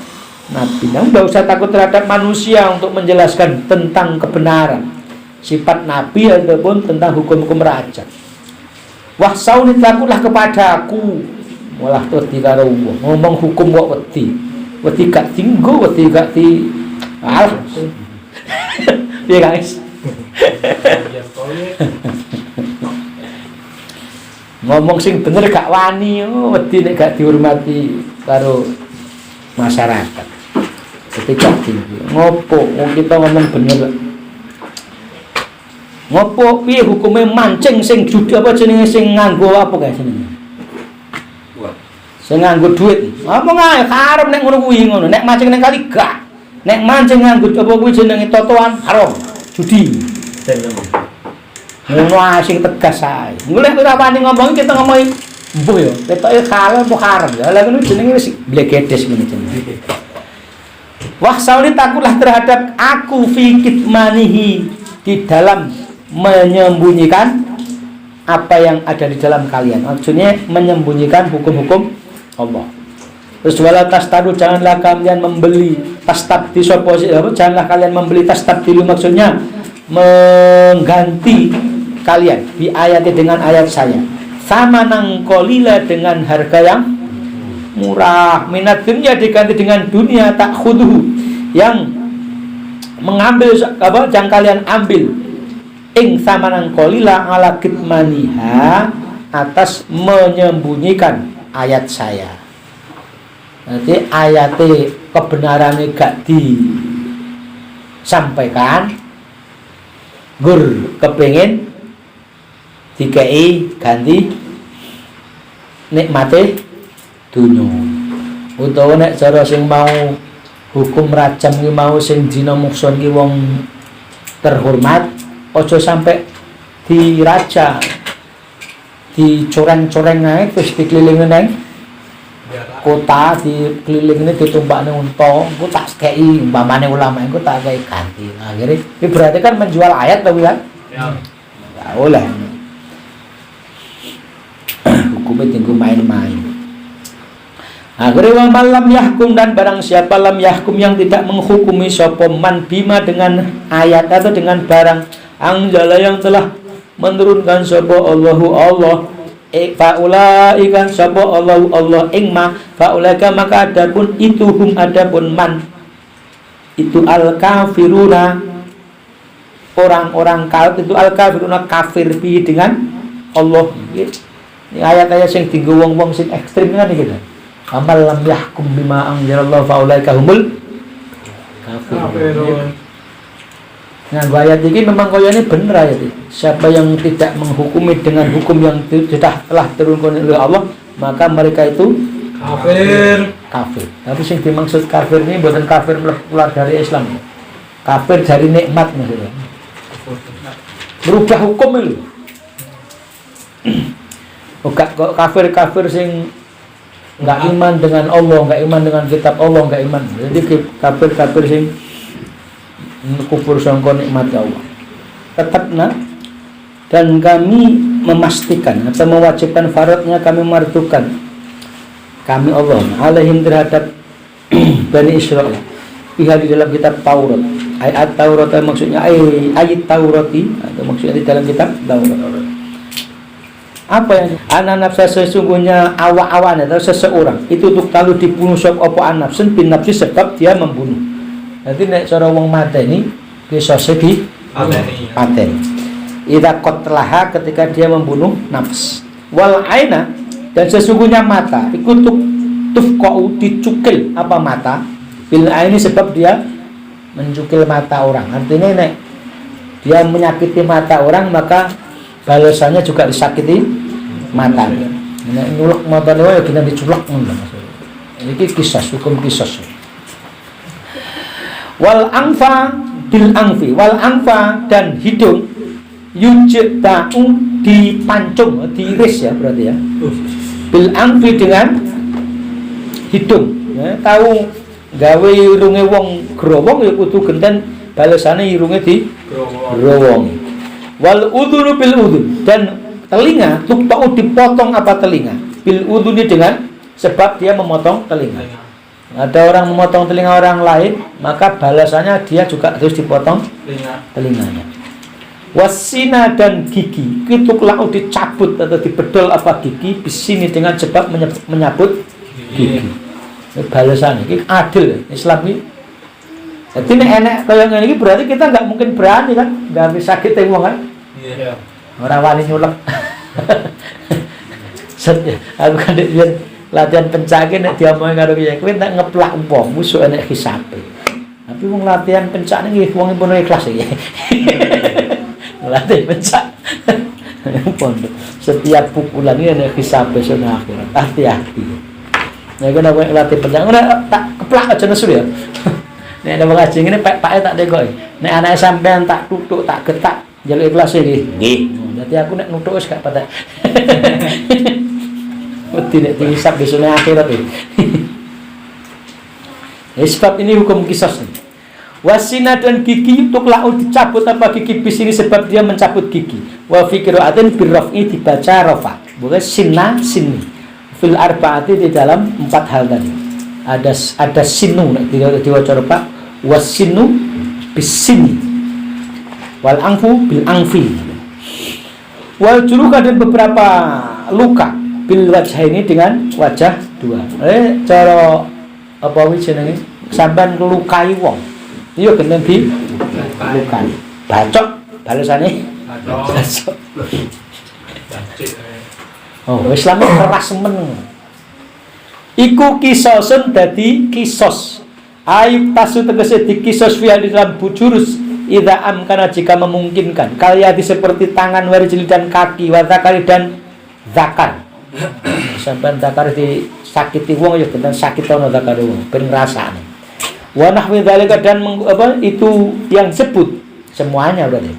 Nabi. Enggak usah takut terhadap manusia untuk menjelaskan tentang kebenaran sifat Nabi ataupun tentang hukum-hukum rajam. Wahsauni takutlah kepadaku malah wedi karo ngomong hukum kok wedi gak tinggo wedi gak di ya guys ngomong sing bener gak wani wedi nek gak dihormati karo masyarakat ketika tinggi ngopo kita ngomong bener Ngopo piye hukume mancing sing judi apa jenenge sing nganggo apa kae jenenge? Sing nganggo duit. Apa ngae karep nek ngono kuwi ngono. Nek mancing ning kali gak. Nek mancing nganggo apa kuwi jenenge totoan haram, judi. Ngono asing tegas ae. Golek ora wani ngomong kita ngomongi mbuh yo. Ketoke halal apa haram. Lah ngono jenenge wis blegedes ngono jenenge. Wah sauli takulah terhadap aku fi kitmanihi di dalam menyembunyikan apa yang ada di dalam kalian. Maksudnya menyembunyikan hukum-hukum Allah. Terus wala tastadu, janganlah kalian membeli tastabdi sapa janganlah kalian membeli tastabdilu, maksudnya mengganti kalian bi ayatnya dengan ayat saya. Sama nang kolila dengan harga yang murah, minat dunia diganti dengan dunia tak khuduhu, yang mengambil apa yang kalian ambil ing samanang kolila ala kitmaniha, atas menyembunyikan ayat saya. Nanti ayatnya kebenarannya gak disampaikan, gur kepengin dikai ganti nikmate dunya. Utawa nek cara sing mau hukum rajam ki mau sing dina mukson ki wong terhormat, aja sampai diraja, dicoreng-coreng ae terus dikelilingi nang kota, dikelilingine ditumpakne unta, engko tak kei umpamane ulama engko tak kei ganti. Akhire iki berarti kan menjual ayat to kan? Ya. Enggak oleh. Hukumnya tinggal main-main. Akhirnya wa malam yahkum, dan barang siapa lam yahkum yang tidak menghukumi sapa man bima dengan ayat atau dengan barang anjala yang telah menurunkan sapa Allahu Allah faulaika sapa Allahu Allah ing ma faulaika, maka adapun itu hum adapun man itu al kafiruna orang-orang kafir, itu al kafiruna kafir bi dengan Allah. Ini ayat-ayat yang tinggal wong-wong sing ekstrim kan gitu. Amal lam yahkum bima anzalallahu faulaika humul kafirun. Nah, ayat ini memang koyane bener ayat ini. Siapa yang tidak menghukumi dengan hukum yang telah turunkan oleh Allah, maka mereka itu kafir. Kafir. Tapi yang dimaksud kafir ini bukan kafir keluar dari Islam. Kafir dari nikmat maksudnya. Berubah hukum itu. Kok kafir sing enggak iman dengan Allah, enggak iman dengan kitab Allah, enggak iman. Jadi kafir sing kufur sangka nikmat Allah. Tetapna, dan kami memastikan atau mewajibkan faradnya, kami martukan kami Allah alaihim terhadap Bani Israel pihak di dalam kitab Taurat. Ayat Taurat maksudnya ayat Taurati, atau maksudnya di dalam kitab Taurat. Apa yang anak nafsa sesungguhnya awak-awan atau seseorang itu untuk kalau dibunuh sop opo anafsun bin nafsi, sebab dia membunuh. Nanti nek cara wong mateni bisa sedih paten. Idza qatlaha, ketika dia membunuh nafs. Wal aina, dan sesungguhnya mata ikut tufqau dicukil apa mata bil aini, sebab dia mencukil mata orang. Artinya nek dia menyakiti mata orang, maka balasannya juga disakiti mata. Nek nyulek mata dewe ya kena diculak ngono maksudnya. Iki kisah, hukum kisah. Wal angfa bil angfi, wal angfa dan hidung yujta'u dipancung, diiris ya berarti ya. Bil angfi dengan hidung. Ya, tahu gawe irunge wong growong ya kudu genten balasane irunge di growong. Wal udhunu bil udhun, dan telinga tuktau dipotong apa telinga bil udhuni, dengan sebab dia memotong telinga. Ada orang memotong telinga orang lain, maka balasannya dia juga harus dipotong telinganya. Wasina dan gigi itu lau dicabut atau dibedol apa gigi bisini, dengan sebab menyabut gigi. Ini balasannya, ini adil Islam ini. Jadi ini enak kalau yang ini berarti kita nggak mungkin berani kan, nggak bisa sakit wong kan. Iya. Orang wali nyulek. Aku kan dia latihan pencak nek diomongin karo kiye kuwi tak ngeplak wong musuh enek hisabe. Tapi wong latihan pencak niki wong pun ikhlas iki. Latih pencak. Pondok. Setiap pukulan ini ada hisab besok akhirat. Hati-hati. Nah, kenapa latih pencak? Ora tak keplak aja nesu ya. Nek ada mengaji ngene pak tak degoy. Nek anake sampean tak tutuk, tak getak, njaluk ikhlas iki. Nggih. Dadi aku nek nutuk wis gak patek. Wedi nek dihisab besok akhirat iki. Sebab ini hukum kisos. Wasina dan gigi untuk lau dicabut apa gigi bis ini sebab dia mencabut gigi. Wa fi qira'atin birraf'i dibaca rafa. Bukan sinna sinni. Fil arba'ati di dalam 4 hal tadi. Ada sinu diwaca rafa, wasinu bisini. Wal angfu bil angfi. Wal juluka dan beberapa luka bil wajah ini dengan wajah dua. Cara apa wis jenenge? Sampean lukai wong. Iya kena di lukai. Bacok balesane. Bacok. Oh, Islam keras men. Iku kisosun dadi kisos. Ayub tasu tegese dikisos fi dalam bujurus idza amkana jika memungkinkan. Kalyati seperti tangan warjil dan kaki, wa zakari dan zakar. Sampeyan zakar disakiti wong ya bener sakit ana zakar wong ben ngrasane. Wa nahwi dzalika dan itu yang sebut semuanya berarti.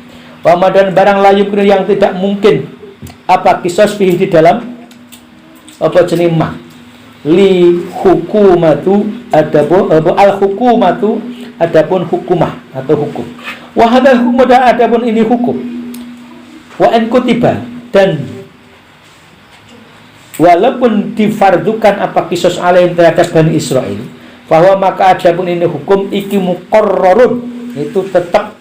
Wa madan barang layu yang tidak mungkin apa kisos fihi di dalam apa jenenge ma li hukumatu adapun al hukumatu adapun hukumah atau hukum. Wa hadal hukum adapun ini hukum. Wa an kutiba dan walaupun difardukan apa kisos alaihim terhadap Bani Israil, bahwa maka adapun ini hukum iki muqarrarun itu tetap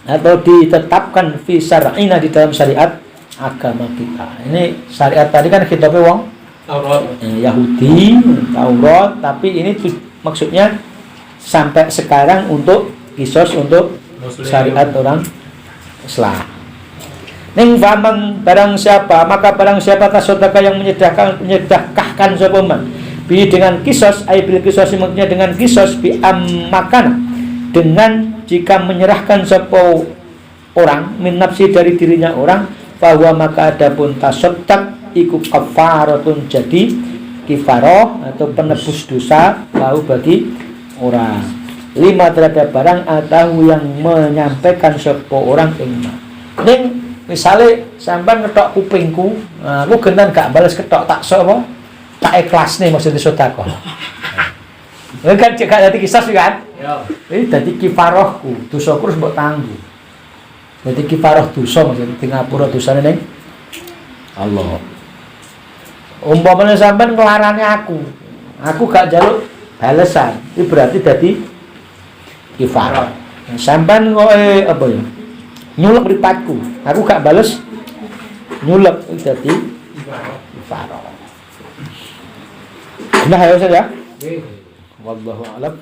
atau ditetapkan fi syar'ina di dalam syariat agama kita. Ini syariat tadi kan kitabnya wong Taurat, Yahudi, Taurat, tapi ini maksudnya sampai sekarang untuk kisos untuk syariat orang Islam. Ning faman barang siapa, maka barang siapa tasodaka yang menyedekahkan sapa man bi dengan kisos, bil kisos maksudnya dengan kisos bi makan dengan jika menyerahkan sapa orang min nafsi dari dirinya orang, bahwa maka adapun tasodak iku kafaratun jadi kifaroh atau penebus dosa lahu bagi orang. 5 terhadap barang atau yang menyampaikan sapa orang ing ning misale sampean ketok kupingku, aku gendan gak bales ketok tak sapa tak ikhlas nih maksudnya sedekah. Kan cek dadi kisah kan? Ya. Dadi kifarohku, dosaku harus mbok tanggung. Dadi kifaroh dosa maksudnya di ngapura dosane ning Allah. Umpamane sampean nglarani aku gak njaluk balesan, itu berarti dadi kifaroh. Sampean kok apa ya? Nyulek mripatku, aku gak bales nyulek, itu dadi kifaroh. Nah, ya Ustaz ya. Wallahu a'lam.